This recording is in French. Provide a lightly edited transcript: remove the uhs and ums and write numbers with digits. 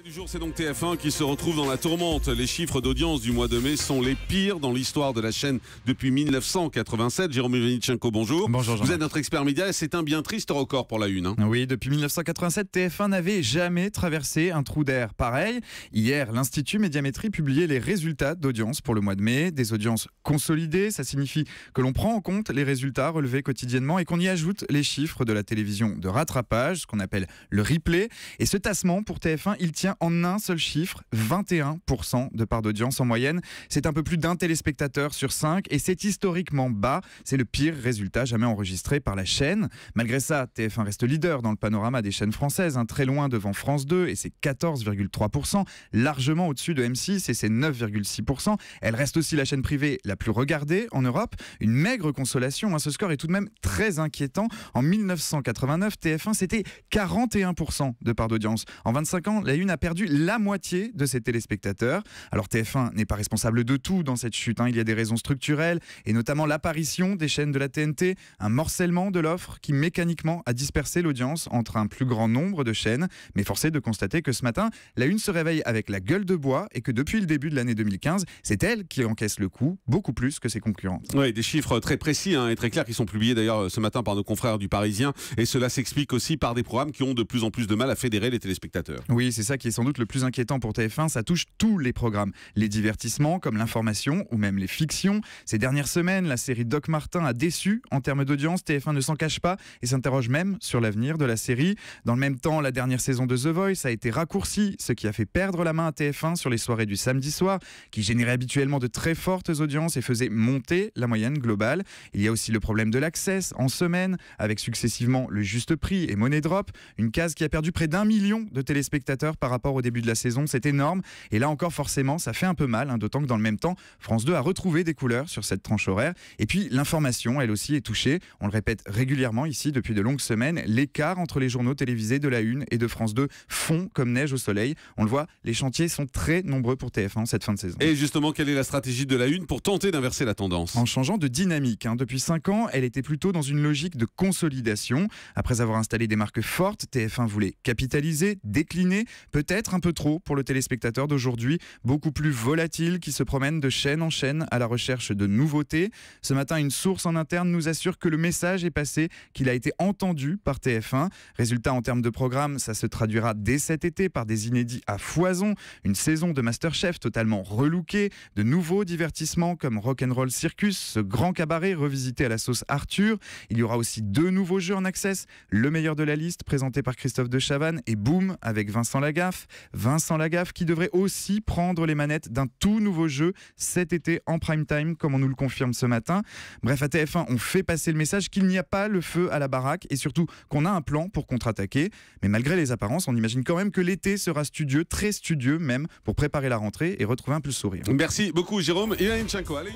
Du jour, c'est donc TF1 qui se retrouve dans la tourmente. Les chiffres d'audience du mois de mai sont les pires dans l'histoire de la chaîne depuis 1987. Jérôme Ivanichenko, bonjour. Bonjour Jean-Marc. Vous êtes notre expert média et c'est un bien triste record pour la une. Oui, depuis 1987, TF1 n'avait jamais traversé un trou d'air pareil. Hier, l'Institut Médiamétrie publiait les résultats d'audience pour le mois de mai. Des audiences consolidées, ça signifie que l'on prend en compte les résultats relevés quotidiennement et qu'on y ajoute les chiffres de la télévision de rattrapage, ce qu'on appelle le replay. Et ce tassement pour TF1, il tient en un seul chiffre, 21% de part d'audience en moyenne. C'est un peu plus d'un téléspectateur sur 5 et c'est historiquement bas. C'est le pire résultat jamais enregistré par la chaîne. Malgré ça, TF1 reste leader dans le panorama des chaînes françaises, très loin devant France 2 et c'est 14,3%, largement au-dessus de M6 et c'est 9,6%. Elle reste aussi la chaîne privée la plus regardée en Europe. Une maigre consolation, ce score est tout de même très inquiétant. En 1989, TF1 c'était 41% de part d'audience. En 25 ans, la Une a perdu la moitié de ses téléspectateurs. Alors TF1 n'est pas responsable de tout dans cette chute. Il y a des raisons structurelles et notamment l'apparition des chaînes de la TNT, un morcellement de l'offre qui mécaniquement a dispersé l'audience entre un plus grand nombre de chaînes. Mais force est de constater que ce matin, la Une se réveille avec la gueule de bois et que depuis le début de l'année 2015, c'est elle qui encaisse le coup, beaucoup plus que ses concurrentes. Oui, des chiffres très précis et très clairs qui sont publiés d'ailleurs ce matin par nos confrères du Parisien. Et cela s'explique aussi par des programmes qui ont de plus en plus de mal à fédérer les téléspectateurs. Oui, c'est ça qui est sans doute le plus inquiétant pour TF1, ça touche tous les programmes. Les divertissements comme l'information ou même les fictions. Ces dernières semaines, la série Doc Martin a déçu en termes d'audience. TF1 ne s'en cache pas et s'interroge même sur l'avenir de la série. Dans le même temps, la dernière saison de The Voice a été raccourcie, ce qui a fait perdre la main à TF1 sur les soirées du samedi soir, qui généraient habituellement de très fortes audiences et faisaient monter la moyenne globale. Il y a aussi le problème de l'Access en semaine, avec successivement le Juste Prix et Money Drop, une case qui a perdu près d'1 million de téléspectateurs par rapport au début de la saison, c'est énorme. Et là encore, forcément, ça fait un peu mal, d'autant que dans le même temps, France 2 a retrouvé des couleurs sur cette tranche horaire. Et puis, l'information, elle aussi, est touchée. On le répète régulièrement ici depuis de longues semaines. L'écart entre les journaux télévisés de la Une et de France 2 fond comme neige au soleil. On le voit, les chantiers sont très nombreux pour TF1 cette fin de saison. Et justement, quelle est la stratégie de la Une pour tenter d'inverser la tendance ? En changeant de dynamique. Depuis 5 ans, elle était plutôt dans une logique de consolidation. Après avoir installé des marques fortes, TF1 voulait capitaliser, décliner, peut-être un peu trop pour le téléspectateur d'aujourd'hui, beaucoup plus volatile, qui se promène de chaîne en chaîne à la recherche de nouveautés. Ce matin, une source en interne nous assure que le message est passé, qu'il a été entendu par TF1. Résultat, en termes de programme, ça se traduira dès cet été par des inédits à foison, une saison de Masterchef totalement relookée, de nouveaux divertissements comme Rock'n'Roll Circus, ce grand cabaret revisité à la sauce Arthur. Il y aura aussi 2 nouveaux jeux en access, Le meilleur de la liste présenté par Christophe de Chavannes et Boom avec Vincent Lagaffe. Vincent Lagaffe qui devrait aussi prendre les manettes d'un tout nouveau jeu cet été en prime time, comme on nous le confirme ce matin. Bref, à TF1, on fait passer le message qu'il n'y a pas le feu à la baraque et surtout qu'on a un plan pour contre-attaquer. Mais malgré les apparences, on imagine quand même que l'été sera studieux, très studieux même, pour préparer la rentrée et retrouver un peu le sourire. Merci beaucoup Jérôme Ivanichenko. Allez.